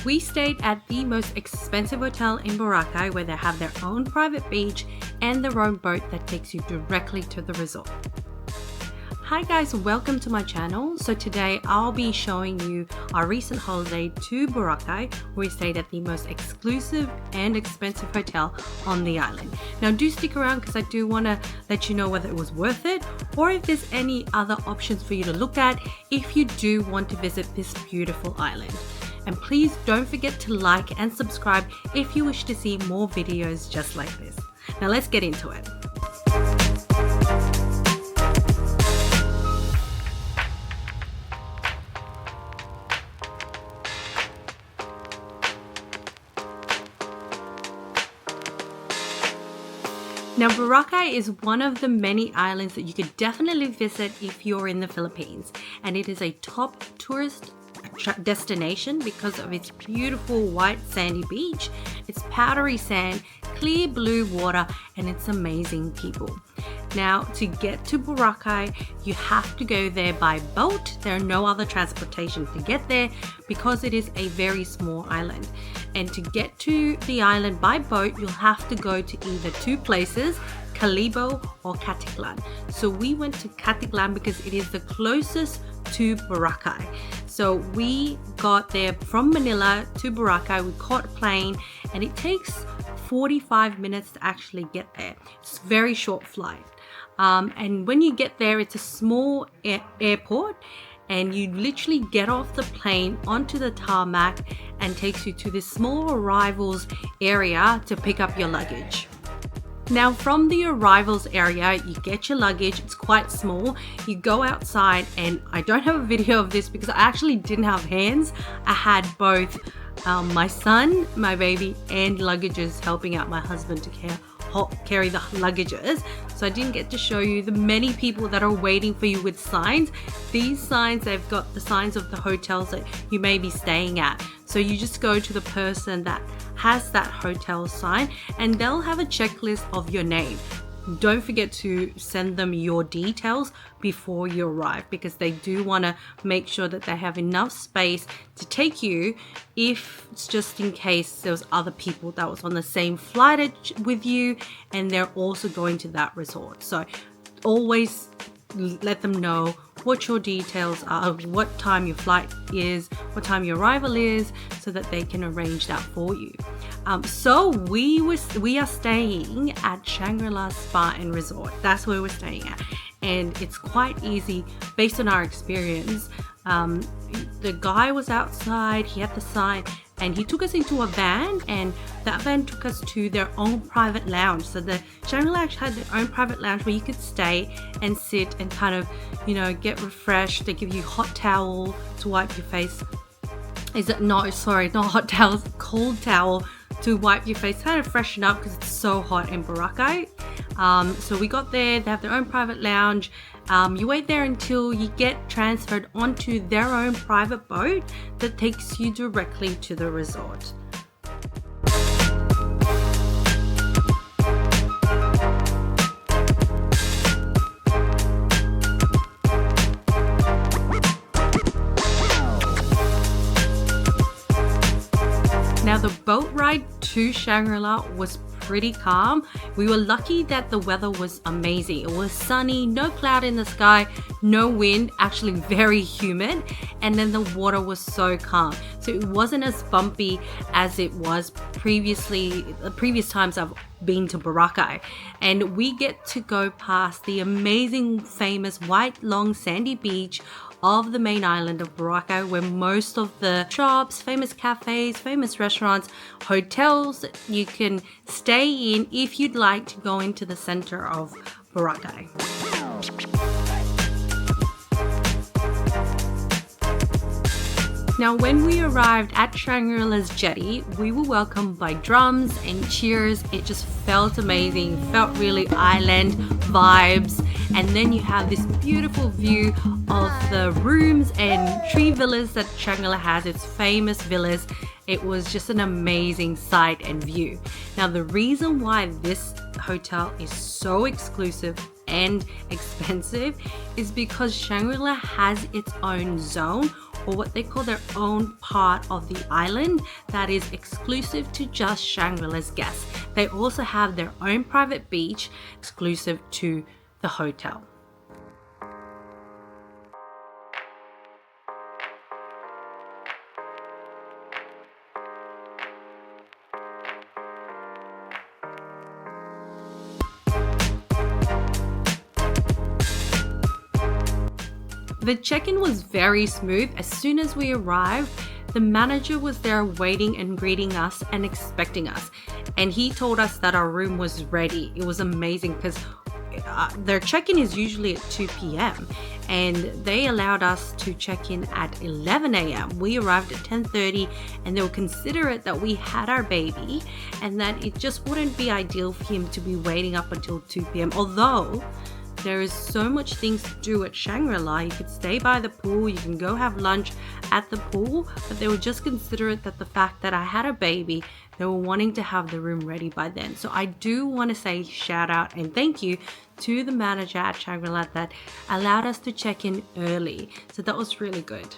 We stayed at the most expensive hotel in Boracay, where they have their own private beach and their own boat that takes you directly to the resort. Hi guys, welcome to my channel. So today I'll be showing you our recent holiday to Boracay, where we stayed at the most exclusive and expensive hotel on the island. Now do stick around because I do want to let you know whether it was worth it or if there's any other options for you to look at if you do want to visit this beautiful island. And please don't forget to like and subscribe if you wish to see more videos just like this. Now let's get into it. Now, Boracay is one of the many islands that you could definitely visit if you're in the Philippines, and it is a top tourist destination because of its beautiful white sandy beach, its powdery sand, clear blue water, and its amazing people. Now, to get to Boracay, you have to go there by boat. There are no other transportation to get there because it is a very small island. And to get to the island by boat, you'll have to go to either two places, Calibo or Caticlan. So we went to Caticlan because it is the closest to Boracay. So we got there from Manila to Boracay. We caught a plane and it takes 45 minutes to actually get there. It's a very short flight. And when you get there, it's a small airport, and you literally get off the plane onto the tarmac and takes you to this small arrivals area to pick up your luggage. Now from the arrivals area, you get your luggage. It's quite small. You go outside, and I don't have a video of this because I actually didn't have hands. I had both my son, my baby, and luggages helping out my husband to carry the luggages, so I didn't get to show you the many people that are waiting for you with signs. These signs, they've got the signs of the hotels that you may be staying at, so you just go to the person that has that hotel sign and they'll have a checklist of your name. Don't forget to send them your details before you arrive because they do want to make sure that they have enough space to take you, if it's just in case there was other people that was on the same flight with you and they're also going to that resort. So always let them know what your details are, what time your flight is, what time your arrival is, so that they can arrange that for you. So we are staying at Shangrila Spa and Resort. That's where we're staying at, and it's quite easy based on our experience. The guy was outside, he had the sign, and he took us into a van, and that van took us to their own private lounge. So the Shangri-La actually had their own private lounge where you could stay and sit and kind of, get refreshed. They give you hot towel to wipe your face. Not hot towels, cold towel to wipe your face, kind of freshen up because it's so hot in Boracay. So we got there, they have their own private lounge. You wait there until you get transferred onto their own private boat that takes you directly to the resort. Now the boat ride to Shangri-La was pretty calm. We were lucky that the weather was amazing. It was sunny, no cloud in the sky, no wind, actually very humid, and then the water was so calm. So it wasn't as bumpy as it was the previous times I've been to Boracay. And we get to go past the amazing, famous white, long, sandy beach of the main island of Boracay, where most of the shops, famous cafes, famous restaurants, hotels you can stay in if you'd like to go into the center of Boracay. Now, when we arrived at Shangri-La's jetty, we were welcomed by drums and cheers. It just felt amazing, felt really island vibes. And then you have this beautiful view of the rooms and tree villas that Shangri-La has, its famous villas. It was just an amazing sight and view. Now, the reason why this hotel is so exclusive and expensive is because Shangri-La has its own zone or what they call their own part of the island that is exclusive to just Shangri-La's guests. They also have their own private beach exclusive to the hotel. The check-in was very smooth. As soon as we arrived, the manager was there waiting and greeting us and expecting us. And he told us that our room was ready. It was amazing because their check-in is usually at 2 p.m. and they allowed us to check in at 11 a.m. We arrived at 10:30 and they were considerate that we had our baby and that it just wouldn't be ideal for him to be waiting up until 2 p.m. Although there is so much things to do at Shangri-La. You could stay by the pool, you can go have lunch at the pool, but they were just considerate that the fact that I had a baby, they were wanting to have the room ready by then. So I do want to say shout out and thank you to the manager at Shangri-La that allowed us to check in early. So that was really good.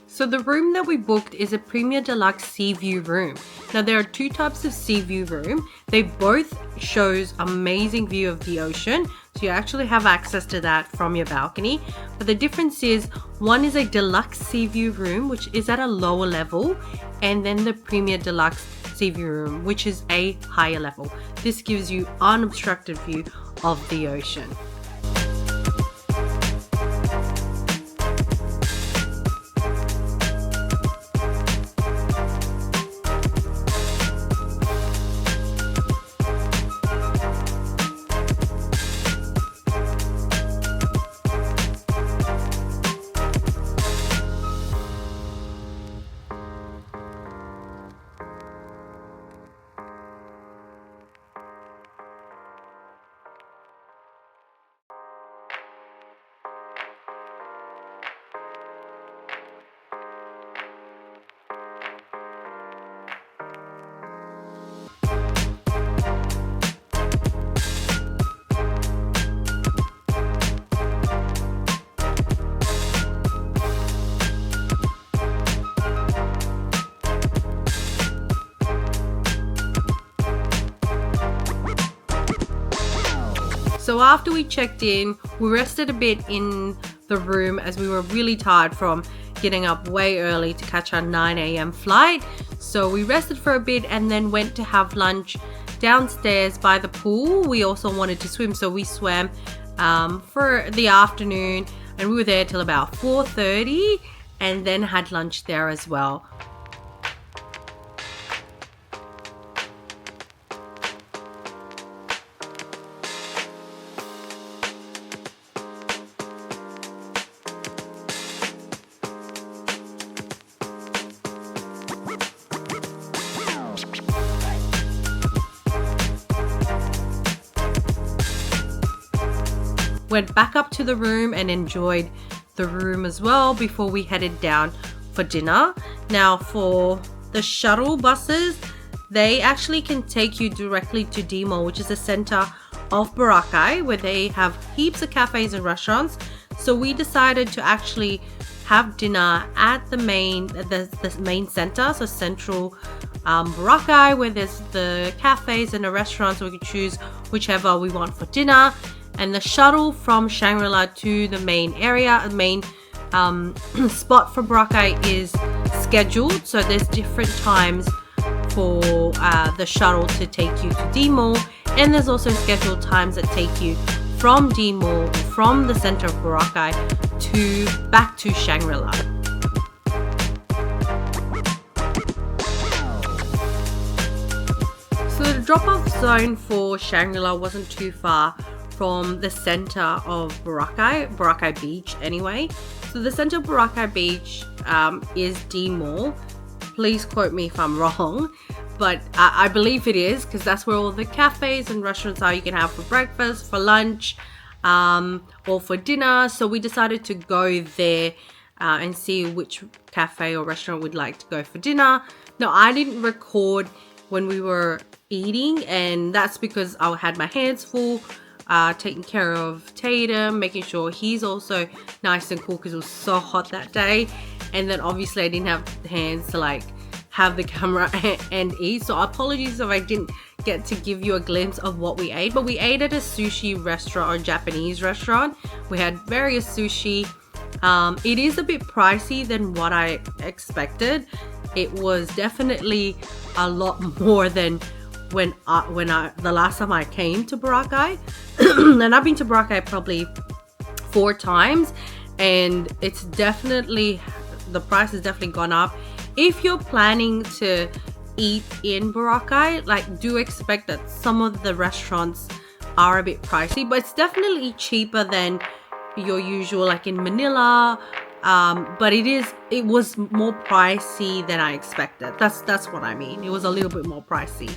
So the room that we booked is a Premier Deluxe Sea View room. Now there are two types of sea view room. They both shows amazing view of the ocean. So you actually have access to that from your balcony. But the difference is one is a deluxe sea view room, which is at a lower level. And then the Premier Deluxe Sea View room, which is a higher level. This gives you unobstructed view of the ocean. So after we checked in, we rested a bit in the room as we were really tired from getting up way early to catch our 9 a.m. flight. So we rested for a bit and then went to have lunch downstairs by the pool. We also wanted to swim, so we swam for the afternoon and we were there till about 4:30 and then had lunch there as well. Went back up to the room and enjoyed the room as well before we headed down for dinner. Now for the shuttle buses, they actually can take you directly to D Mall, which is the center of Boracay, where they have heaps of cafes and restaurants. So we decided to actually have dinner at the main center, so central Boracay, where there's the cafes and the restaurants. So we could choose whichever we want for dinner. And the shuttle from Shangri-La to the main area, the main spot for Boracay is scheduled. So there's different times for the shuttle to take you to D Mall. And there's also scheduled times that take you from D Mall, from the center of Boracay back to Shangri-La. So the drop-off zone for Shangri-La wasn't too far from the center of Boracay Beach anyway. So the center of Boracay Beach is D Mall. Please quote me if I'm wrong, but I believe it is because that's where all the cafes and restaurants are. You can have for breakfast, for lunch, or for dinner. So we decided to go there and see which cafe or restaurant we'd like to go for dinner. Now, I didn't record when we were eating, and that's because I had my hands full taking care of Tatum, making sure he's also nice and cool because it was so hot that day. And then obviously I didn't have hands to like have the camera and eat. So apologies if I didn't get to give you a glimpse of what we ate. But we ate at a sushi restaurant or Japanese restaurant. We had various sushi. It is a bit pricey than what I expected. It was definitely a lot more than when the last time I came to Boracay. And I've been to Boracay probably 4 times, and it's definitely, the price has definitely gone up. If you're planning to eat in Boracay, like, do expect that some of the restaurants are a bit pricey, but it's definitely cheaper than your usual, like in Manila. But it was more pricey than I expected. That's what I mean. It was a little bit more pricey.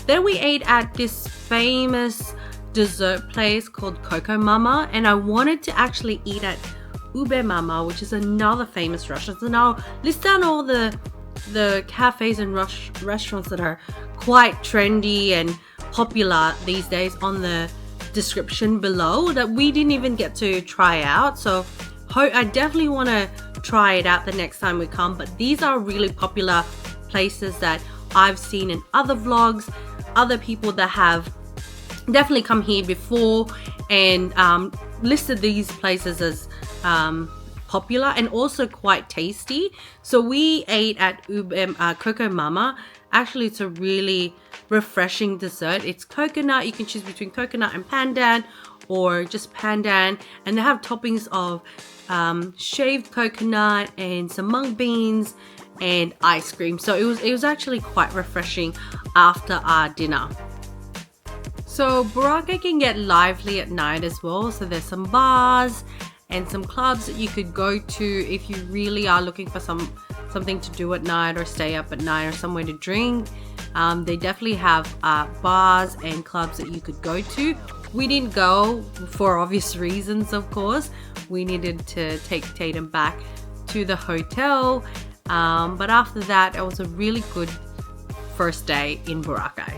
Then we ate at this famous dessert place called CocoMama, and I wanted to actually eat at Ube Mama, which is another famous restaurant. So now list down all the cafes and restaurants that are quite trendy and popular these days on the description below that we didn't even get to try out. So I definitely want to try it out the next time we come. But these are really popular places that I've seen in other vlogs, other people that have definitely come here before and listed these places as popular and also quite tasty. So we ate at CocoMama. Actually, it's a really refreshing dessert. It's coconut. You can choose between coconut and pandan or just pandan, and they have toppings of shaved coconut and some mung beans and ice cream. So it was actually quite refreshing after our dinner. So Boracay can get lively at night as well. So there's some bars and some clubs that you could go to if you really are looking for something to do at night or stay up at night or somewhere to drink. They definitely have bars and clubs that you could go to. We didn't go for obvious reasons, of course. We needed to take Tatum back to the hotel. But after that, it was a really good first day in Boracay.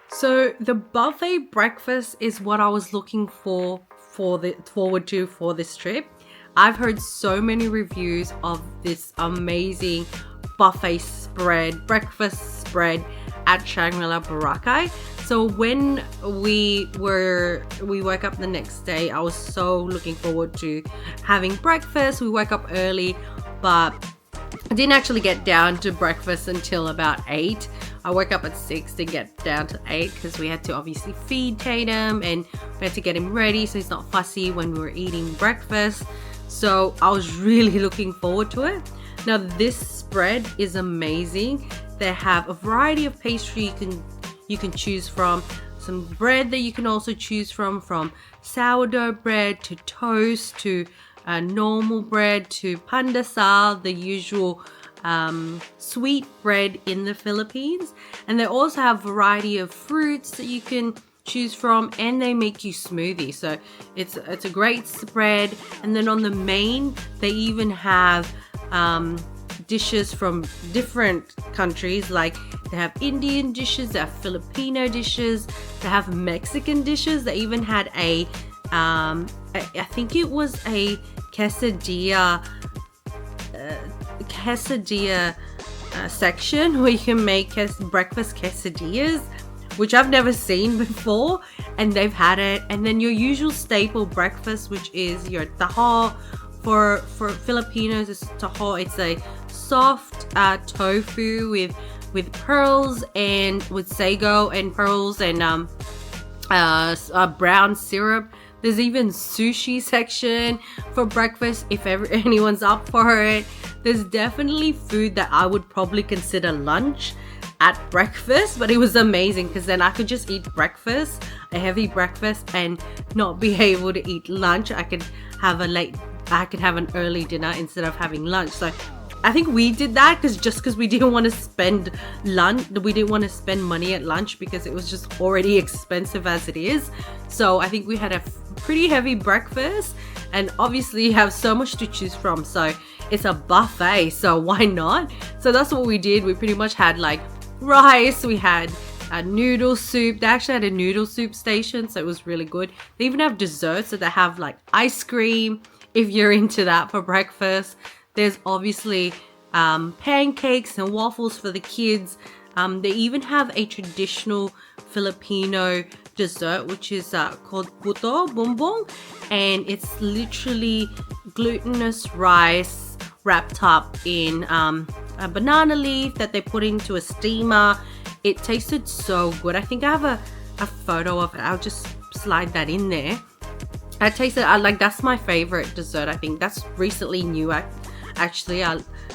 So the buffet breakfast is what I was looking forward to for this trip. I've heard so many reviews of this amazing buffet breakfast spread at Shangrila Boracay. So when we woke up the next day, I was so looking forward to having breakfast. We woke up early, but I didn't actually get down to breakfast until about 8. I woke up at 6 to get down to 8 because we had to obviously feed Tatum and we had to get him ready so he's not fussy when we were eating breakfast. So I was really looking forward to it. Now this spread is amazing. They have a variety of pastry you can choose from. Some bread that you can also choose from sourdough bread to toast to normal bread to pandesal, the usual sweet bread in the Philippines. And they also have a variety of fruits that you can choose from, and they make you smoothies. So it's a great spread. And then on the main, they even have dishes from different countries. Like they have Indian dishes, they have Filipino dishes, they have Mexican dishes. They even had a I think it was a quesadilla section where you can make breakfast quesadillas, which I've never seen before, and they've had it. And then your usual staple breakfast, which is your taho. For Filipinos, it's taho. It's a soft tofu with pearls and with sago and pearls and brown syrup. There's even sushi section for breakfast if anyone's up for it. There's definitely food that I would probably consider lunch at breakfast, but it was amazing because then I could just eat breakfast, a heavy breakfast, and not be able to eat lunch. I could have an early dinner instead of having lunch. So I think we did that because we didn't want to spend money at lunch because it was just already expensive as it is. So I think we had a pretty heavy breakfast, and obviously you have so much to choose from, so it's a buffet, so why not? So that's what we did. We pretty much had like rice, we had a noodle soup. They actually had a noodle soup station, so it was really good. They even have desserts, so they have like ice cream if you're into that for breakfast. There's obviously pancakes and waffles for the kids. They even have a traditional Filipino dessert, which is called puto bumbong, and it's literally glutinous rice wrapped up in a banana leaf that they put into a steamer. It tasted so good. I think I have a photo of it. I'll just slide that in there. I tasted, that's my favorite dessert. I think that's recently new. Actually,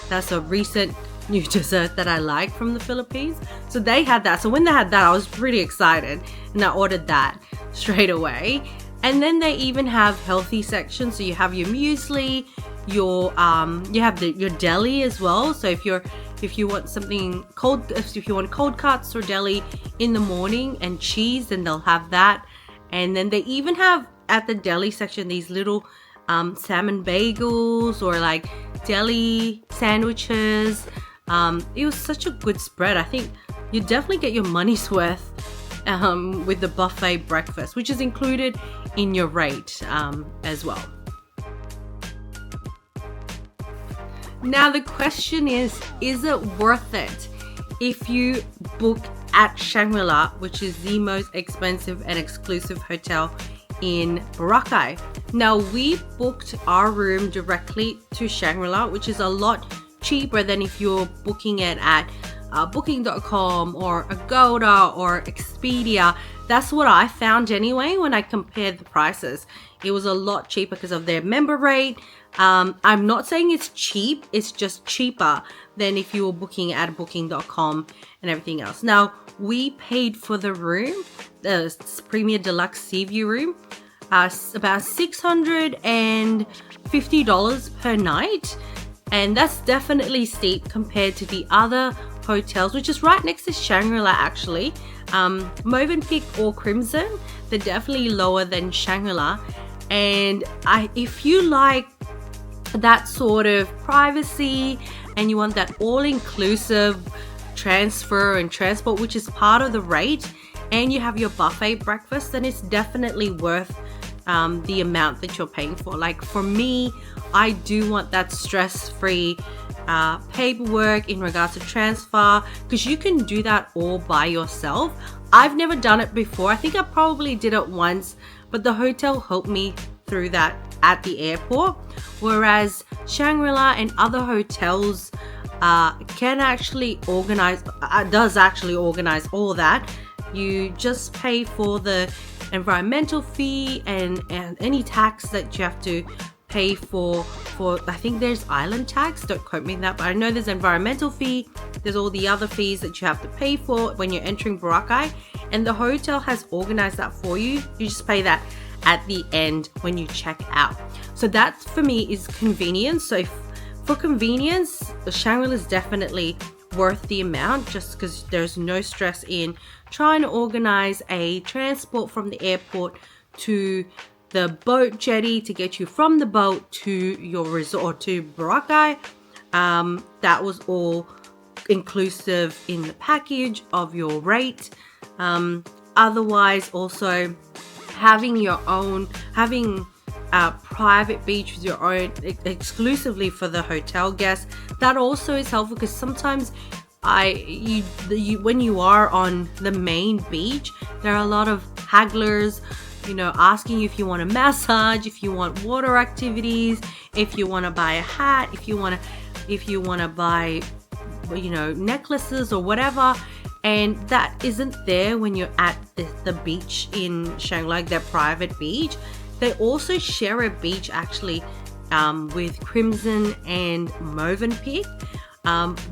that's a recent new dessert that I like from the Philippines. So they had that. So when they had that, I was pretty excited, and I ordered that straight away. And then they even have healthy sections. So you have your muesli, you have your deli as well. So if you want something cold, if you want cold cuts or deli in the morning and cheese, then they'll have that. And then they even have at the deli section these little salmon bagels or like deli sandwiches. It was such a good spread. I think you definitely get your money's worth with the buffet breakfast, which is included in your rate as well. Now the question is it worth it if you book at Shangri-La, which is the most expensive and exclusive hotel in Boracay? Now we booked our room directly to Shangri-La, which is a lot cheaper than if you're booking it at booking.com or Agoda or Expedia. That's what I found anyway when I compared the prices. It was a lot cheaper because of their member rate. I'm not saying it's cheap, it's just cheaper than if you were booking at booking.com and everything else. Now, we paid for the room, the Premier Deluxe Sea View room, about $650 per night. And that's definitely steep compared to the other hotels, which is right next to Shangri-La actually. Movenpick or Crimson, they're definitely lower than Shangri-La. And if you like that sort of privacy and you want that all-inclusive transfer and transport, which is part of the rate, and you have your buffet breakfast, then it's definitely worth the amount that you're paying for. Like for me, I do want that stress-free paperwork in regards to transfer, because you can do that all by yourself. I've never done it before. I think I probably did it once, but the hotel helped me through that at the airport, whereas Shangri-La and other hotels does actually organize all that. You just pay for the environmental fee and any tax that you have to pay for I think there's island tax, don't quote me on that, but I know there's environmental fee, there's all the other fees that you have to pay for when you're entering Boracay, and the hotel has organized that for you. You just pay that at the end when you check out. So that for me is convenience. So for convenience, the Shangri-La is definitely worth the amount, just because there's no stress in trying to organize a transport from the airport to the boat jetty to get you from the boat to your resort, to Boracay. That was all inclusive in the package of your rate. Otherwise, also having a private beach with your own exclusively for the hotel guests, that also is helpful, because sometimes when you are on the main beach, there are a lot of hagglers, asking you if you want a massage, if you want water activities, if you want to buy a hat, if you want to buy necklaces or whatever. And that isn't there when you're at the beach in Shangri-La, their private beach. They also share a beach actually with Crimson and Movenpick.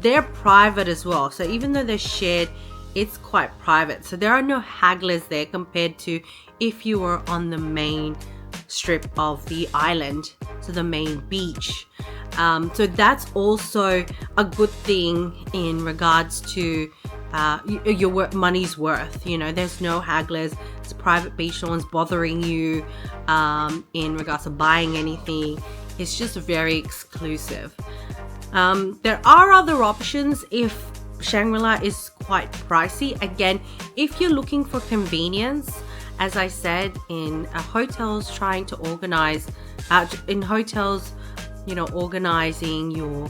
They're private as well. So even though they're shared, it's quite private. So there are no hagglers there compared to if you were on the main strip of the island, so the main beach. So that's also a good thing in regards to your money's worth. You know, there's no hagglers, it's a private beach, no one's bothering you in regards to buying anything. It's just very exclusive. There are other options if Shangri-La is quite pricey. Again, if you're looking for convenience, as I said, in hotels trying to organize, in hotels, you know, organizing your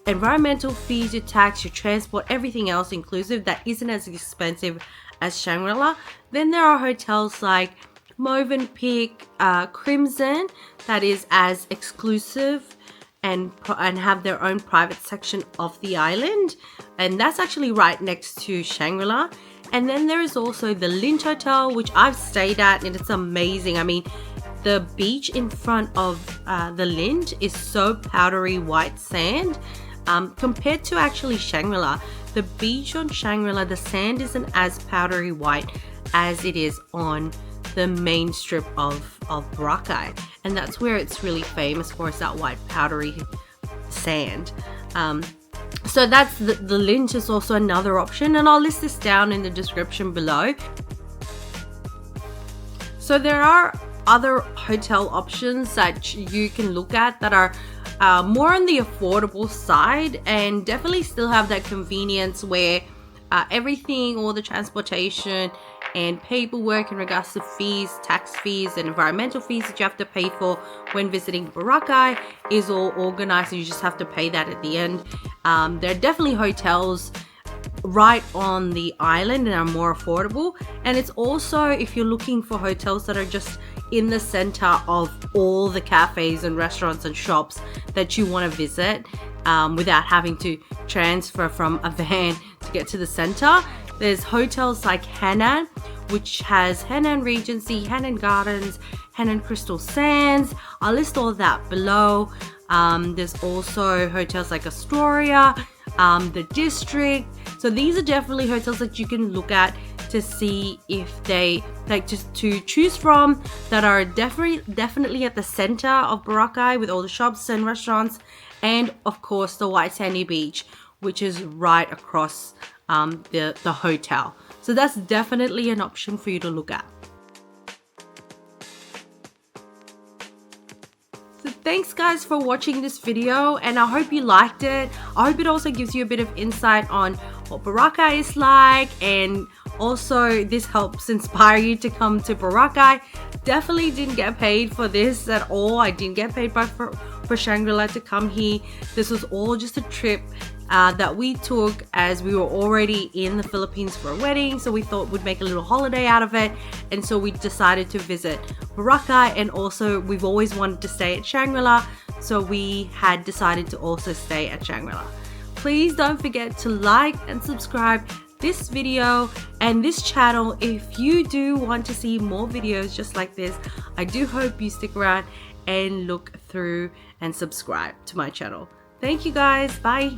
environmental fees, your tax, your transport, everything else inclusive that isn't as expensive as Shangri-La, then there are hotels like Movenpick, Crimson, that is as exclusive and have their own private section of the island, and that's actually right next to Shangri-La. And then there is also the Lynch Hotel, which I've stayed at, and it's amazing. I mean, the beach in front of the Lynch is so powdery white sand. Compared to actually Shangri-La, the beach on Shangri-La, the sand isn't as powdery white as it is on the main strip of Boracay, and that's where it's really famous for, is that white powdery sand. So that's the Lynch is also another option, and I'll list this down in the description below. So there are other hotel options that you can look at that are more on the affordable side and definitely still have that convenience where everything, all the transportation and paperwork in regards to fees, tax fees and environmental fees that you have to pay for when visiting Boracay is all organized, and you just have to pay that at the end. There are definitely hotels right on the island and are more affordable, and it's also, if you're looking for hotels that are just in the center of all the cafes and restaurants and shops that you want to visit without having to transfer from a van to get to the center, there's hotels like Hainan, which has Hainan Regency, Hainan Gardens, Hainan Crystal Sands. I'll list all that below. There's also hotels like Astoria, the District. So these are definitely hotels that you can look at to see if they like to choose from, that are definitely at the center of Boracay with all the shops and restaurants, and of course the white sandy beach, which is right across the hotel. So that's definitely an option for you to look at. So thanks guys for watching this video, and I hope you liked it. I hope it also gives you a bit of insight on what Boracay is like, and also this helps inspire you to come to Boracay. Definitely didn't get paid for this at all. I didn't get paid for Shangri-La to come here. This was all just a trip that we took as we were already in the Philippines for a wedding, so we thought we'd make a little holiday out of it, and so we decided to visit Boracay. And also we've always wanted to stay at Shangri-La, so we had decided to also stay at Shangri-La. Please don't forget to like and subscribe this video and this channel if you do want to see more videos just like this. I do hope you stick around and look through and subscribe to my channel. Thank you guys. Bye.